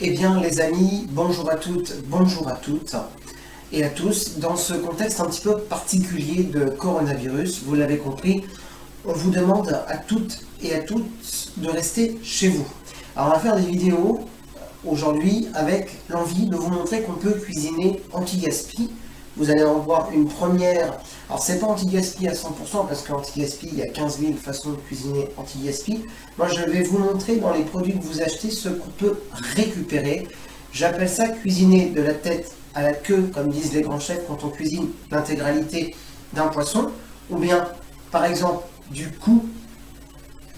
Eh bien les amis, bonjour à toutes, bonjour à toutes et à tous. Dans ce contexte un petit peu particulier de coronavirus, vous l'avez compris, on vous demande à toutes et à tous de rester chez vous. Alors on va faire des vidéos aujourd'hui avec l'envie de vous montrer qu'on peut cuisiner anti-gaspi. Vous allez en voir une première. Alors c'est pas anti-gaspi à 100% parce qu'anti-gaspi, il y a 15 000 façons de cuisiner anti-gaspi. Moi je vais vous montrer dans les produits que vous achetez ce qu'on peut récupérer. J'appelle ça cuisiner de la tête à la queue, comme disent les grands chefs quand on cuisine l'intégralité d'un poisson, ou bien par exemple du cou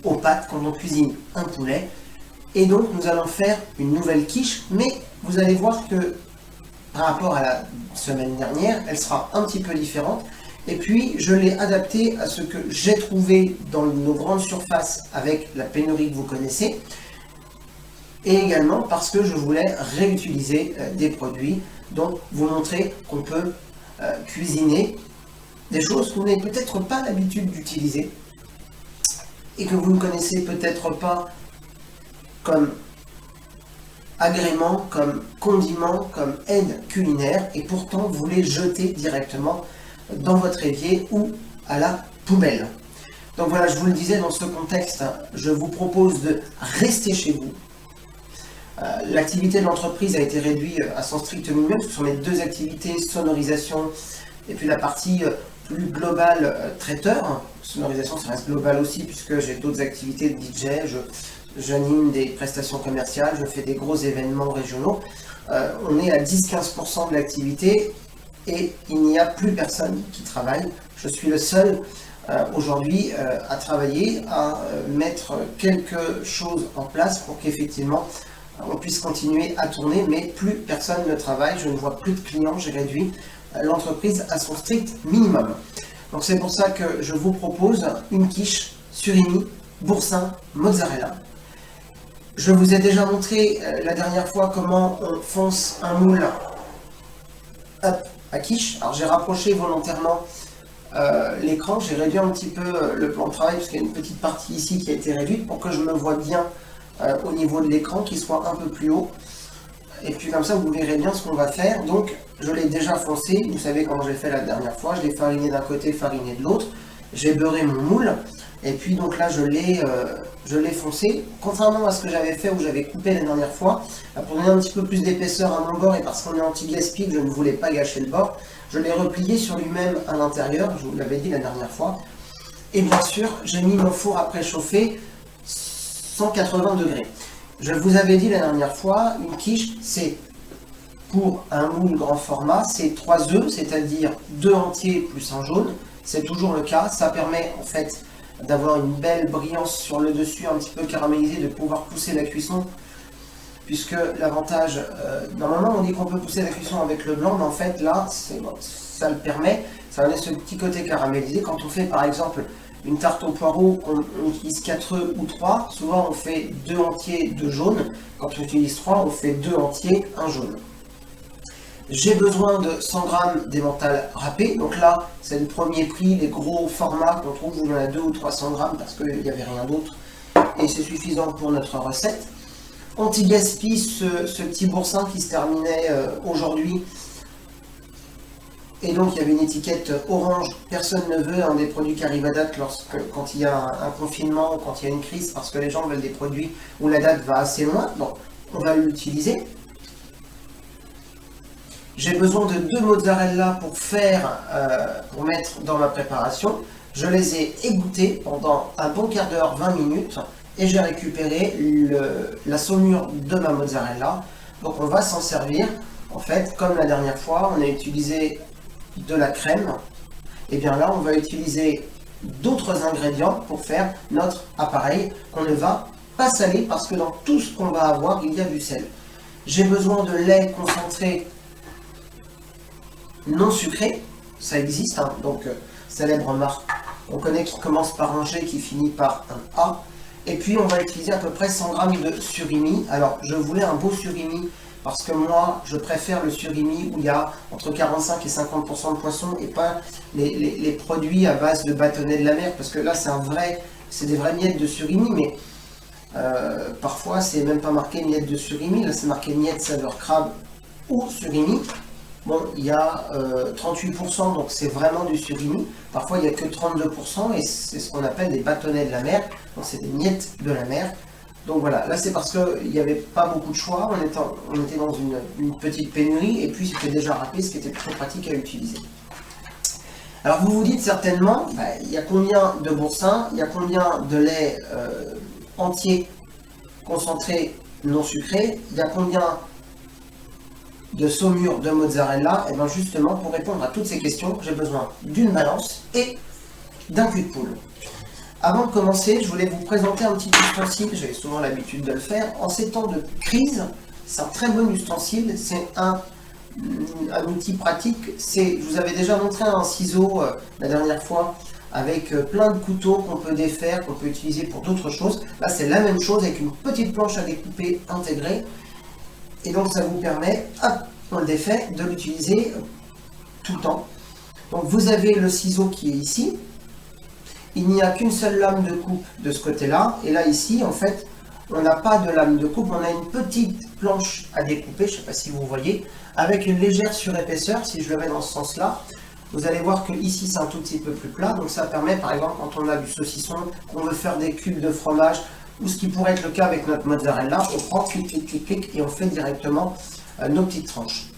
aux pâtes quand on cuisine un poulet. Et donc nous allons faire une nouvelle quiche, mais vous allez voir que par rapport à la semaine dernière, elle sera un petit peu différente. Et puis, je l'ai adaptée à ce que j'ai trouvé dans nos grandes surfaces avec la pénurie que vous connaissez. Et également parce que je voulais réutiliser des produits, donc vous montrer qu'on peut cuisiner des choses que vous n'avez peut-être pas l'habitude d'utiliser et que vous ne connaissez peut-être pas comme agrément, comme condiment, comme aide culinaire, et pourtant vous les jetez directement dans votre évier ou à la poubelle. Donc voilà, je vous le disais, dans ce contexte, je vous propose de rester chez vous. L'activité de l'entreprise a été réduite à son strict minimum. Ce sont mes deux activités, sonorisation et puis la partie plus globale traiteur. Sonorisation, ça reste global aussi puisque j'ai d'autres activités de DJ. J'anime des prestations commerciales, je fais des gros événements régionaux. On est à 10-15% de l'activité et il n'y a plus personne qui travaille. Je suis le seul aujourd'hui à travailler, à mettre quelque chose en place pour qu'effectivement on puisse continuer à tourner, mais plus personne ne travaille, je ne vois plus de clients, j'ai réduit l'entreprise à son strict minimum. Donc c'est pour ça que je vous propose une quiche surimi, boursin, mozzarella. Je vous ai déjà montré la dernière fois comment on fonce un moule à quiche. Alors j'ai rapproché volontairement l'écran, j'ai réduit un petit peu le plan de travail parce qu'il y a une petite partie ici qui a été réduite pour que je me vois bien au niveau de l'écran, qu'il soit un peu plus haut. Et puis comme ça vous verrez bien ce qu'on va faire. Donc je l'ai déjà foncé, vous savez comment j'ai fait la dernière fois, je l'ai fariné d'un côté, fariné de l'autre. J'ai beurré mon moule et puis donc là je l'ai foncé, contrairement à ce que j'avais fait où j'avais coupé la dernière fois, pour donner un petit peu plus d'épaisseur à mon bord et parce qu'on est anti-gaspi, je ne voulais pas gâcher le bord, je l'ai replié sur lui-même à l'intérieur, je vous l'avais dit la dernière fois, et bien sûr j'ai mis mon four à préchauffer 180 degrés. Je vous avais dit la dernière fois, une quiche c'est pour un moule grand format, c'est 3 œufs, c'est-à-dire 2 entiers plus un jaune, c'est toujours le cas, ça permet en fait d'avoir une belle brillance sur le dessus, un petit peu caramélisé, de pouvoir pousser la cuisson, puisque l'avantage, normalement on dit qu'on peut pousser la cuisson avec le blanc, mais en fait là, ça le permet, ça donne ce petit côté caramélisé. Quand on fait par exemple une tarte au poireau, on utilise 4 œufs ou 3, souvent on fait 2 entiers, 2 jaunes, quand on utilise 3, on fait 2 entiers, 1 jaune. J'ai besoin de 100 g d'emmental râpé, donc là c'est le premier prix, les gros formats qu'on trouve où il y en a 200 ou 300 g parce qu'il n'y avait rien d'autre et c'est suffisant pour notre recette. Anti-gaspi, ce petit boursin qui se terminait aujourd'hui, et donc il y avait une étiquette orange, personne ne veut un des produits qui arrivent à date quand il y a un confinement ou quand il y a une crise parce que les gens veulent des produits où la date va assez loin, donc on va l'utiliser. J'ai besoin de 2 mozzarella pour mettre dans ma préparation. Je les ai égouttés pendant un bon quart d'heure, 20 minutes, et j'ai récupéré la saumure de ma mozzarella. Donc on va s'en servir. En fait, comme la dernière fois, on a utilisé de la crème. Et bien là, on va utiliser d'autres ingrédients pour faire notre appareil qu'on ne va pas saler parce que dans tout ce qu'on va avoir, il y a du sel. J'ai besoin de lait concentré non sucré, ça existe, hein, donc célèbre marque, on connaît, qui commence par un G, qui finit par un A, et puis on va utiliser à peu près 100 g de surimi. Alors je voulais un beau surimi, parce que moi je préfère le surimi où il y a entre 45 et 50% de poisson, et pas les produits à base de bâtonnets de la mer, parce que là c'est des vrais miettes de surimi, mais Parfois, c'est même pas marqué miette de surimi, là c'est marqué miette saveur crabe ou surimi. Bon, il y a 38%, donc c'est vraiment du surimi. Parfois, il n'y a que 32%, et c'est ce qu'on appelle des bâtonnets de la mer. Donc, c'est des miettes de la mer. Donc voilà, là c'est parce qu'il n'y avait pas beaucoup de choix, on était dans une petite pénurie, et puis c'était déjà râpé, ce qui était très pratique à utiliser. Alors vous vous dites certainement, il y a combien de boursin, il y a combien de lait entier concentré non sucré, il y a combien de saumure de mozzarella? Et bien justement, pour répondre à toutes ces questions, j'ai besoin d'une balance et d'un cul de poule. Avant de commencer, je voulais vous présenter un petit ustensile, j'ai souvent l'habitude de le faire. En ces temps de crise, c'est un très bon ustensile, c'est un outil pratique. Je vous avais déjà montré un ciseau la dernière fois, avec plein de couteaux qu'on peut défaire, qu'on peut utiliser pour d'autres choses. Là, c'est la même chose avec une petite planche à découper intégrée. Et donc, ça vous permet, hop, on le défait, de l'utiliser tout le temps. Donc, vous avez le ciseau qui est ici. Il n'y a qu'une seule lame de coupe de ce côté-là. Et là, ici, en fait, on n'a pas de lame de coupe. On a une petite planche à découper, je ne sais pas si vous voyez, avec une légère surépaisseur. Si je le mets dans ce sens-là, vous allez voir que ici, c'est un tout petit peu plus plat. Donc, ça permet, par exemple, quand on a du saucisson, qu'on veut faire des cubes de fromage, ou ce qui pourrait être le cas avec notre mozzarella, on prend, clic, clic, clic, clic, et on fait directement nos petites tranches.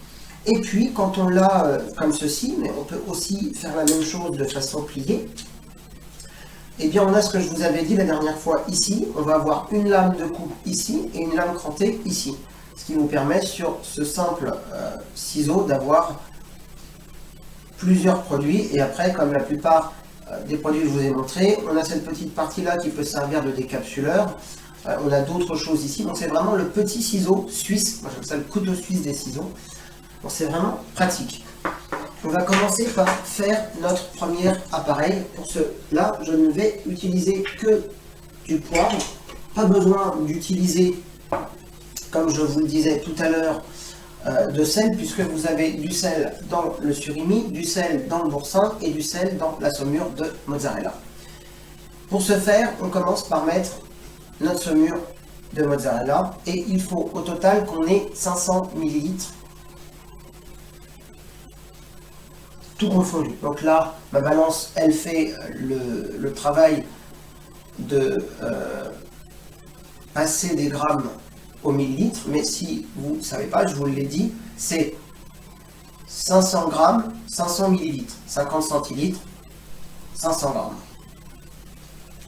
Et puis, quand on l'a comme ceci, mais on peut aussi faire la même chose de façon pliée, eh bien, on a ce que je vous avais dit la dernière fois ici. On va avoir une lame de coupe ici et une lame crantée ici. Ce qui vous permet, sur ce simple ciseau, d'avoir plusieurs produits. Et après, comme la plupart des produits que je vous ai montrés, on a cette petite partie-là qui peut servir de décapsuleur. On a d'autres choses ici. Donc, c'est vraiment le petit ciseau suisse. Moi, j'appelle ça le couteau suisse des ciseaux. Donc, c'est vraiment pratique. On va commencer par faire notre premier appareil. Pour cela, je ne vais utiliser que du poivre. Pas besoin d'utiliser, comme je vous le disais tout à l'heure, de sel, puisque vous avez du sel dans le surimi, du sel dans le boursin et du sel dans la saumure de mozzarella. Pour ce faire, on commence par mettre notre saumure de mozzarella et il faut au total qu'on ait 500 ml. Tout confondu. Donc là, ma balance, elle fait le travail de passer des grammes au millilitre, mais si vous ne savez pas, je vous l'ai dit, c'est 500 grammes, 500 millilitres, 50 centilitres, 500 grammes.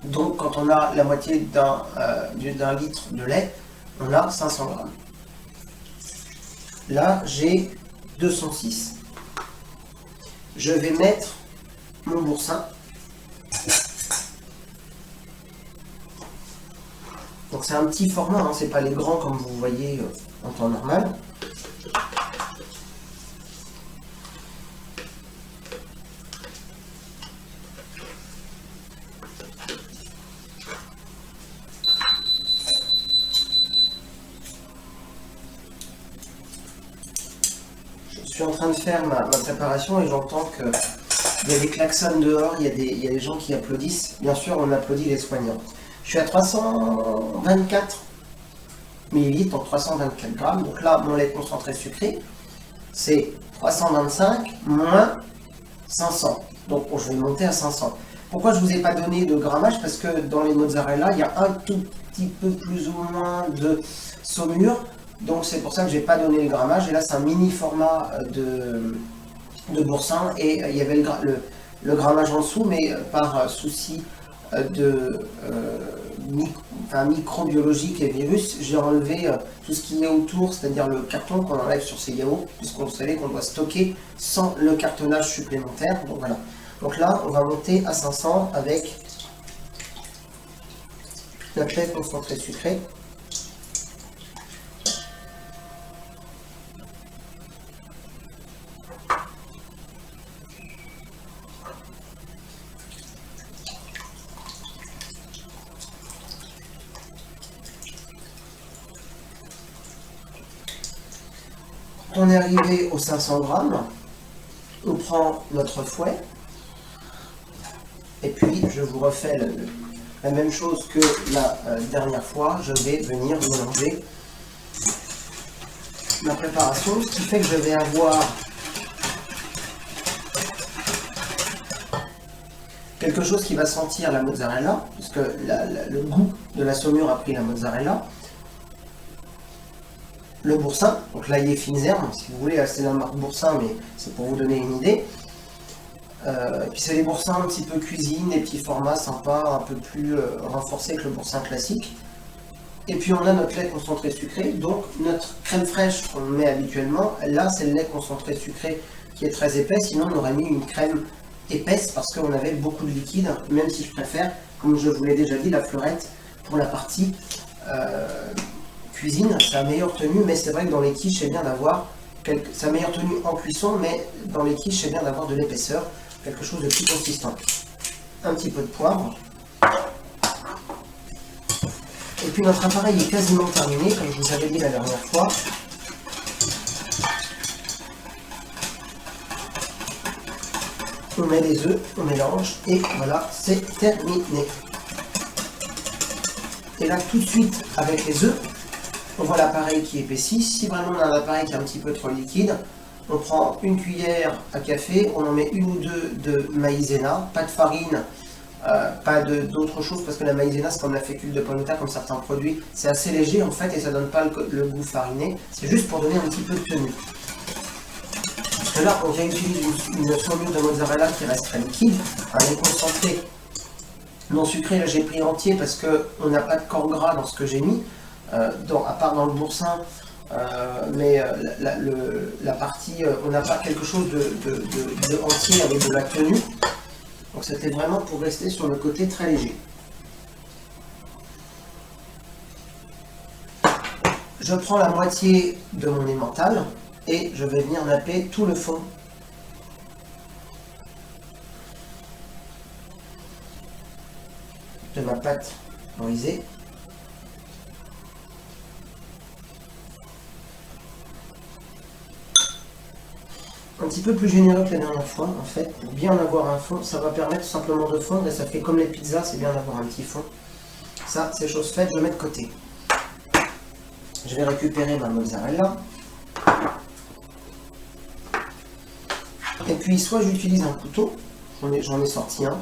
Donc quand on a la moitié d'un litre de lait, on a 500 grammes. Là, j'ai 206. Je vais mettre mon boursin. Donc c'est un petit format, hein, c'est pas les grands comme vous voyez en temps normal. Je suis en train de faire ma préparation et j'entends que il y a des klaxons dehors, il y a des gens qui applaudissent. Bien sûr, on applaudit les soignants. Je suis à 324 ml, donc 324 grammes. Donc là, mon lait concentré sucré, c'est 325 moins 500. Donc je vais monter à 500. Pourquoi je ne vous ai pas donné de grammage? Parce que dans les mozzarella, il y a un tout petit peu plus ou moins de saumure. Donc c'est pour ça que je n'ai pas donné le grammage. Et là, c'est un mini format de boursin. Et il y avait le grammage en dessous, mais par souci de microbiologique et virus, j'ai enlevé tout ce qui est autour, c'est-à-dire le carton qu'on enlève sur ces yaourts, puisqu'on savait qu'on doit stocker sans le cartonnage supplémentaire. Donc voilà. Donc là, on va monter à 500 avec notre lait concentré sucré. On est arrivé aux 500 grammes, on prend notre fouet, et puis je vous refais la même chose que la dernière fois, je vais venir mélanger ma préparation, ce qui fait que je vais avoir quelque chose qui va sentir la mozzarella, puisque le goût de la saumure a pris la mozzarella. Le boursin, donc l'ail fines herbes, si vous voulez, c'est la marque Boursin, mais c'est pour vous donner une idée. Et puis c'est les boursins un petit peu cuisine, des petits formats sympas, un peu plus renforcés que le boursin classique. Et puis on a notre lait concentré sucré, donc notre crème fraîche qu'on met habituellement, là c'est le lait concentré sucré qui est très épais, sinon on aurait mis une crème épaisse parce qu'on avait beaucoup de liquide, même si je préfère, comme je vous l'ai déjà dit, la fleurette pour la partie cuisine, ça a meilleure tenue, mais c'est vrai que dans les quiches c'est bien d'avoir, ça a meilleure tenue en cuisson, mais dans les quiches c'est bien d'avoir de l'épaisseur, quelque chose de plus consistant. Un petit peu de poivre. Et puis notre appareil est quasiment terminé, comme je vous avais dit la dernière fois. On met les œufs, on mélange et voilà, c'est terminé. Et là tout de suite avec les œufs, on voit l'appareil qui épaissit. Si vraiment on a un appareil qui est un petit peu trop liquide, on prend une cuillère à café, on en met une ou deux de maïzena, pas de farine, pas d'autre chose, parce que la maïzena c'est comme la fécule de pomme de terre, comme certains produits, c'est assez léger en fait et ça donne pas le goût fariné, c'est juste pour donner un petit peu de tenue. Parce que là on réutilise une saumure de mozzarella qui reste très liquide, un lait concentré non sucré, là j'ai pris entier parce qu'on n'a pas de corps gras dans ce que j'ai mis, à part dans le boursin, mais la partie, on n'a pas quelque chose de entier avec de la tenue. Donc c'était vraiment pour rester sur le côté très léger. Je prends la moitié de mon emmental et je vais venir napper tout le fond de ma pâte brisée. Un petit peu plus généreux que la dernière fois, en fait, pour bien avoir un fond, ça va permettre simplement de fondre et ça fait comme les pizzas, c'est bien d'avoir un petit fond. Ça, c'est chose faite, je mets de côté. Je vais récupérer ma mozzarella. Et puis, soit j'utilise un couteau, j'en ai sorti un,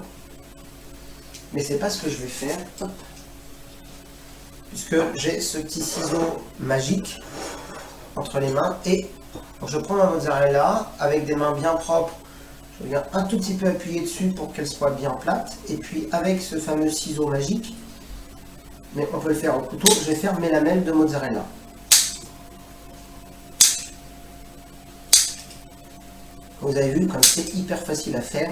mais c'est pas ce que je vais faire, hop, puisque j'ai ce petit ciseau magique entre les mains et donc je prends ma mozzarella avec des mains bien propres, je viens un tout petit peu appuyer dessus pour qu'elle soit bien plate, et puis avec ce fameux ciseau magique, mais on peut le faire au couteau, je vais faire mes lamelles de mozzarella. Vous avez vu comme c'est hyper facile à faire.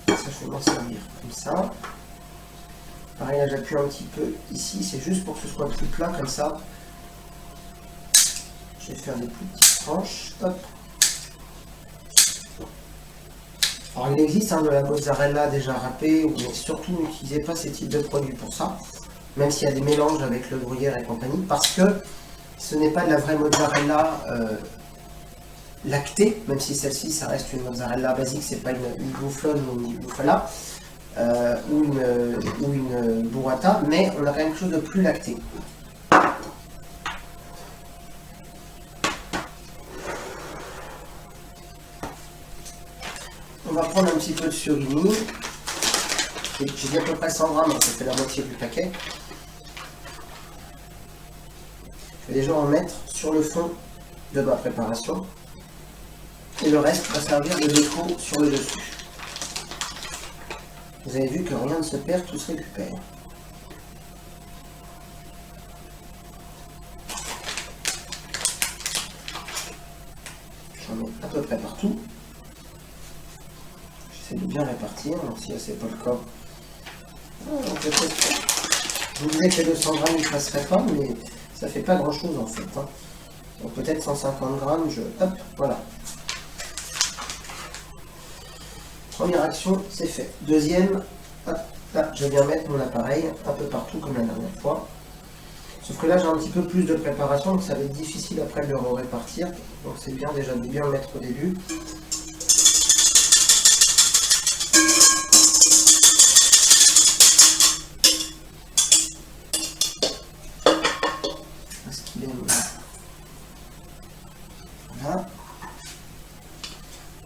Je vais m'en servir comme ça. Pareil, là j'appuie un petit peu ici, c'est juste pour que ce soit plus plat comme ça. Je vais faire des plus petites tranches. Hop. Alors il existe de la mozzarella déjà râpée, mais surtout n'utilisez pas ces types de produits pour ça, même s'il y a des mélanges avec le gruyère et compagnie, parce que ce n'est pas de la vraie mozzarella lactée, même si celle-ci ça reste une mozzarella basique, c'est pas une boufflonne ou une bouffala ou une burrata, mais on a quand même quelque chose de plus lacté. On va prendre un petit peu de surimi, j'ai dit à peu près 100 grammes, ça fait la moitié du paquet. Je vais déjà en mettre sur le fond de ma préparation. Et le reste va servir de déco sur le dessus. Vous avez vu que rien ne se perd, tout se récupère. J'en mets à peu près partout. J'essaie de bien répartir, donc si c'est pas le cas. Je vous disais que les 200 grammes ne passeraient pas, mais ça fait pas grand chose en fait. Donc peut-être 150 grammes, hop, voilà. Première action, c'est fait. Deuxième, hop, là, je viens mettre mon appareil un peu partout comme la dernière fois. Sauf que là j'ai un petit peu plus de préparation, donc ça va être difficile après de le répartir. Donc c'est bien déjà de bien le mettre au début. Est-ce qu'il est... Voilà.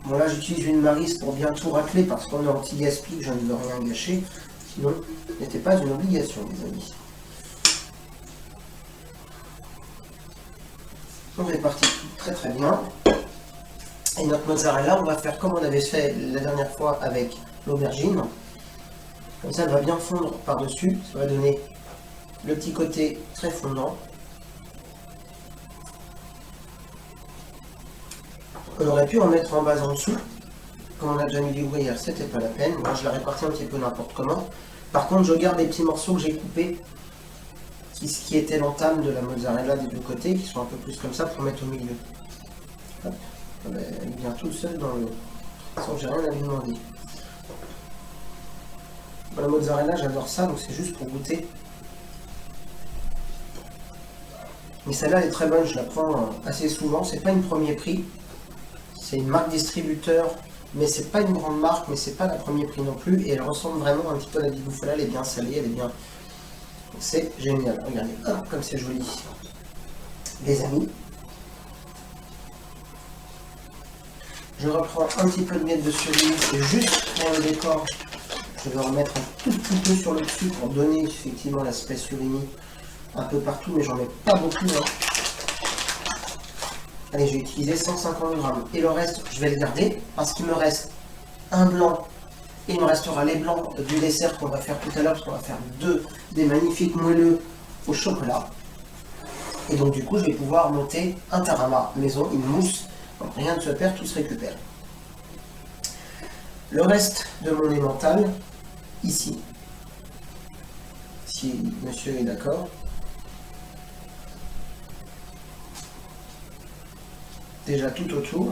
Bon là j'utilise une maryse pour bien tout racler parce qu'on est anti-gaspi, je ne veux rien gâcher. Sinon, ce n'était pas une obligation, les amis. On répartit tout très très bien. Et notre mozzarella, on va faire comme on avait fait la dernière fois avec l'aubergine. Comme ça, elle va bien fondre par-dessus. Ça va donner le petit côté très fondant. On aurait pu en mettre en base en dessous. Comme on a déjà mis du gruyère, c'était pas la peine. Moi, je la répartis un petit peu n'importe comment. Par contre, je garde les petits morceaux que j'ai coupés, qui étaient l'entame de la mozzarella des deux côtés, qui sont un peu plus comme ça pour mettre au milieu. Hop. Elle vient toute seule dans le... sans j'ai rien à lui demander. Bon, la mozzarella, j'adore ça, donc c'est juste pour goûter. Mais celle-là, elle est très bonne, je la prends assez souvent. C'est pas une premier prix. C'est une marque distributeur, mais c'est pas une grande marque, mais c'est pas la premier prix non plus. Et elle ressemble vraiment un petit peu à la bigoufola, elle est bien salée, elle est bien... C'est génial, regardez, hop, comme c'est joli. Les amis. Je reprends un petit peu de miette de surimi, c'est juste pour le décor. Je vais en mettre un tout petit peu sur le dessus pour donner effectivement l'aspect surimi un peu partout, mais j'en mets pas beaucoup. Hein. Allez, j'ai utilisé 150 grammes. Et le reste, je vais le garder parce qu'il me reste un blanc. Et il me restera les blancs du dessert qu'on va faire tout à l'heure, parce qu'on va faire des magnifiques moelleux au chocolat. Et donc du coup, je vais pouvoir monter un tarama maison, une mousse. Donc rien ne se perd, tout se récupère. Le reste de mon emmental, ici, si monsieur est d'accord. Déjà tout autour.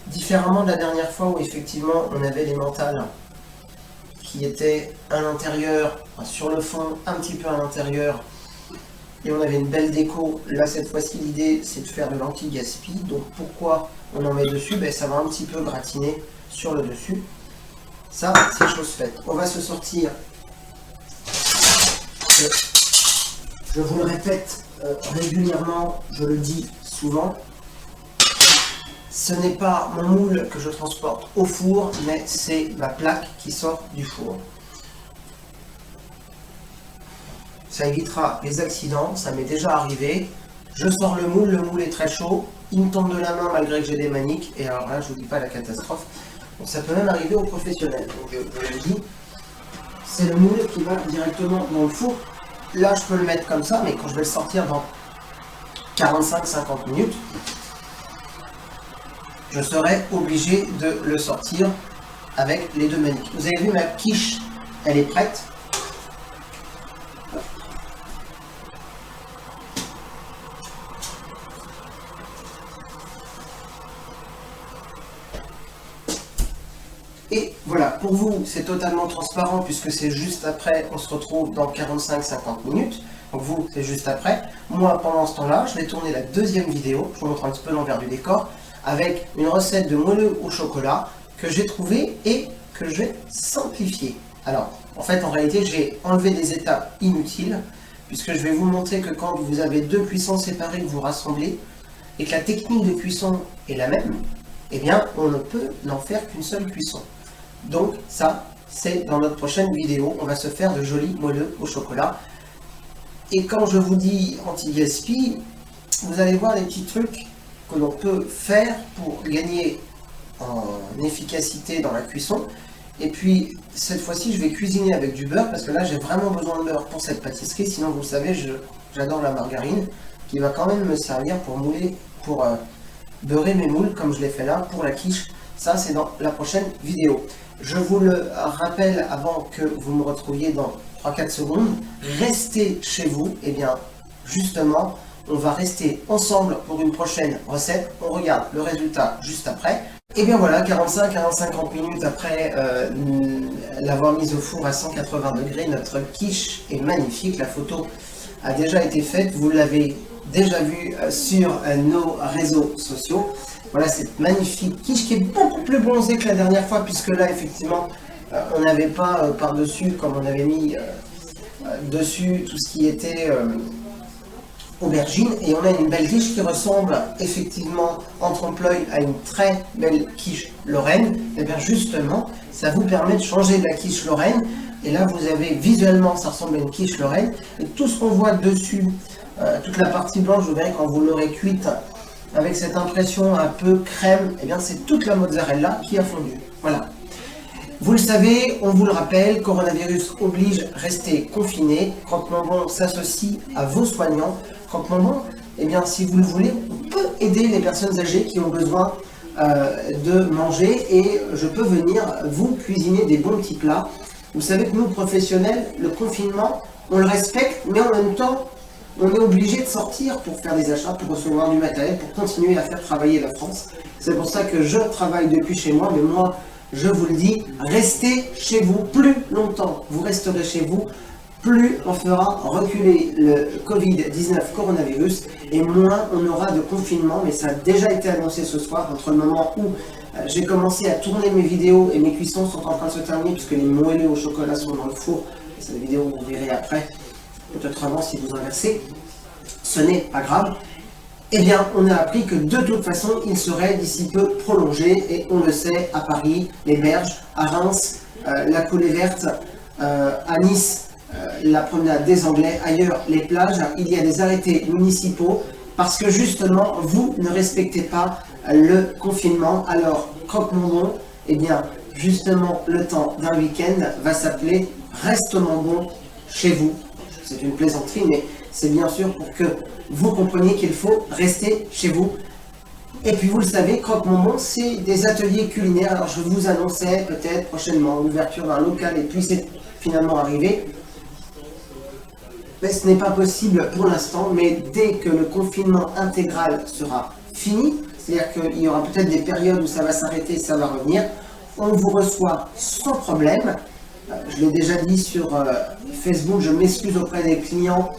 Différemment de la dernière fois où effectivement on avait l'emmental qui était à l'intérieur, sur le fond, un petit peu à l'intérieur, et on avait une belle déco. Là cette fois-ci l'idée c'est de faire de l'anti-gaspi. Donc pourquoi on en met dessus? Ça va un petit peu gratiner sur le dessus. Ça c'est chose faite. On va se sortir, je vous le répète régulièrement, je le dis souvent, ce n'est pas mon moule que je transporte au four, mais c'est ma plaque qui sort du four. Ça évitera les accidents, ça m'est déjà arrivé. Je sors le moule est très chaud, il me tombe de la main malgré que j'ai des maniques, et alors là je vous dis pas la catastrophe. Donc ça peut même arriver aux professionnels. Donc je le dis, c'est le moule qui va directement dans le four. Là je peux le mettre comme ça, mais quand je vais le sortir dans 45-50 minutes, je serai obligé de le sortir avec les deux maniques. Vous avez vu, ma quiche, elle est prête. Et voilà, pour vous, c'est totalement transparent puisque c'est juste après, on se retrouve dans 45-50 minutes. Donc vous, c'est juste après. Moi, pendant ce temps-là, je vais tourner la deuxième vidéo. Je vous montre un petit peu l'envers du décor avec une recette de moelleux au chocolat que j'ai trouvée et que je vais simplifier. Alors, en fait, en réalité, j'ai enlevé des étapes inutiles puisque je vais vous montrer que quand vous avez deux cuissons séparées que vous rassemblez et que la technique de cuisson est la même, eh bien, on ne peut n'en faire qu'une seule cuisson. Donc ça, c'est dans notre prochaine vidéo. On va se faire de jolis moelleux au chocolat. Et quand je vous dis anti-gaspi, vous allez voir les petits trucs que l'on peut faire pour gagner en efficacité dans la cuisson. Et puis, cette fois-ci, je vais cuisiner avec du beurre, parce que là, j'ai vraiment besoin de beurre pour cette pâtisserie. Sinon, vous le savez, j'adore la margarine, qui va quand même me servir pour mouler, pour beurrer mes moules, comme je l'ai fait là, pour la quiche. Ça, c'est dans la prochaine vidéo. Je vous le rappelle avant que vous me retrouviez dans 3-4 secondes. Restez chez vous. Et bien, justement, on va rester ensemble pour une prochaine recette. On regarde le résultat juste après. Et bien voilà, 45 à 50 minutes après l'avoir mise au four à 180 degrés, notre quiche est magnifique. La photo a déjà été faite, vous l'avez déjà vu sur nos réseaux sociaux. Voilà cette magnifique quiche qui est beaucoup plus bronzée que la dernière fois, puisque là effectivement on n'avait pas par-dessus, comme on avait mis dessus tout ce qui était aubergine, et on a une belle quiche qui ressemble effectivement en trompe-l'œil à une très belle quiche lorraine. Et bien justement, ça vous permet de changer de la quiche lorraine, et là vous avez visuellement, ça ressemble à une quiche lorraine, et tout ce qu'on voit dessus, toute la partie blanche, vous verrez quand vous l'aurez cuite, avec cette impression un peu crème, et bien c'est toute la mozzarella qui a fondu. Voilà. Vous le savez, on vous le rappelle, coronavirus oblige, rester confiné. Croque Bonbon s'associe à vos soignants. Croque Bonbon, eh bien, si vous le voulez, on peut aider les personnes âgées qui ont besoin de manger, et je peux venir vous cuisiner des bons petits plats. Vous savez que nous, professionnels, le confinement, on le respecte, mais en même temps, on est obligé de sortir pour faire des achats, pour recevoir du matériel, pour continuer à faire travailler la France. C'est pour ça que je travaille depuis chez moi, mais moi, je vous le dis, restez chez vous plus longtemps. Vous resterez chez vous, plus on fera reculer le Covid-19 coronavirus, et moins on aura de confinement. Mais ça a déjà été annoncé ce soir, entre le moment où j'ai commencé à tourner mes vidéos et mes cuissons sont en train de se terminer, puisque les moelleux au chocolat sont dans le four. C'est la vidéo que vous verrez après, peut-être avant si vous inversez. Ce n'est pas grave. Eh bien, on a appris que de toute façon, il serait d'ici peu prolongé, et on le sait, à Paris, les berges, à Reims, la coulée verte, à Nice, la promenade des Anglais, ailleurs, les plages, il y a des arrêtés municipaux, parce que justement, vous ne respectez pas le confinement. Alors, Croque Bonbon, eh bien, justement, le temps d'un week-end va s'appeler Reste Bonbon chez vous. C'est une plaisanterie, mais c'est bien sûr pour que vous compreniez qu'il faut rester chez vous. Et puis vous le savez, Croque Bonbon, c'est des ateliers culinaires. Alors je vous annonçais peut-être prochainement l'ouverture d'un local, et puis c'est finalement arrivé. Mais ce n'est pas possible pour l'instant, mais dès que le confinement intégral sera fini, c'est-à-dire qu'il y aura peut-être des périodes où ça va s'arrêter, ça va revenir, on vous reçoit sans problème. Je l'ai déjà dit sur Facebook, je m'excuse auprès des clients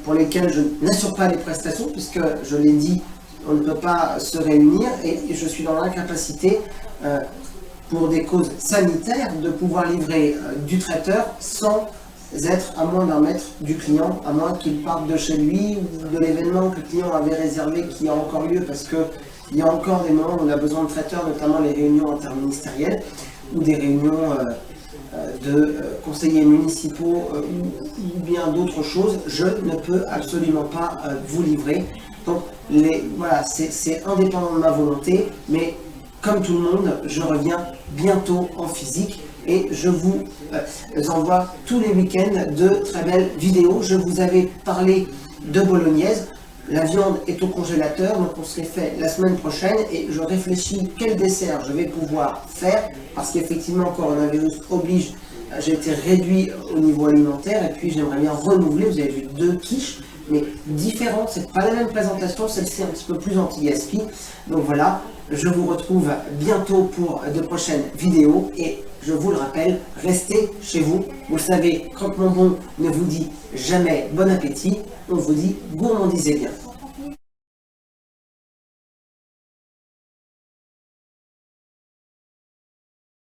pour lesquels je n'assure pas les prestations, puisque je l'ai dit, on ne peut pas se réunir, et je suis dans l'incapacité, pour des causes sanitaires, de pouvoir livrer du traiteur sans être à moins d'un mètre du client, à moins qu'il parte de chez lui, ou de l'événement que le client avait réservé qui a encore lieu, parce qu'il y a encore des moments où on a besoin de traiteurs, notamment les réunions interministérielles, ou des réunions de conseillers municipaux, ou bien d'autres choses. Je ne peux absolument pas vous livrer. Donc voilà, c'est indépendant de ma volonté, mais comme tout le monde, je reviens bientôt en physique, et je vous envoie tous les week-ends de très belles vidéos. Je vous avais parlé de bolognaise. La viande est au congélateur, donc on se les fait la semaine prochaine, et je réfléchis quel dessert je vais pouvoir faire, parce qu'effectivement, coronavirus oblige, j'ai été réduit au niveau alimentaire, et puis j'aimerais bien renouveler. Vous avez vu 2 quiches, mais différentes, c'est pas la même présentation, celle-ci un petit peu plus anti-gaspi. Donc voilà, je vous retrouve bientôt pour de prochaines vidéos, et je vous le rappelle, restez chez vous. Vous le savez, Croque Bonbon ne vous dit jamais bon appétit, on vous dit gourmandisez bien.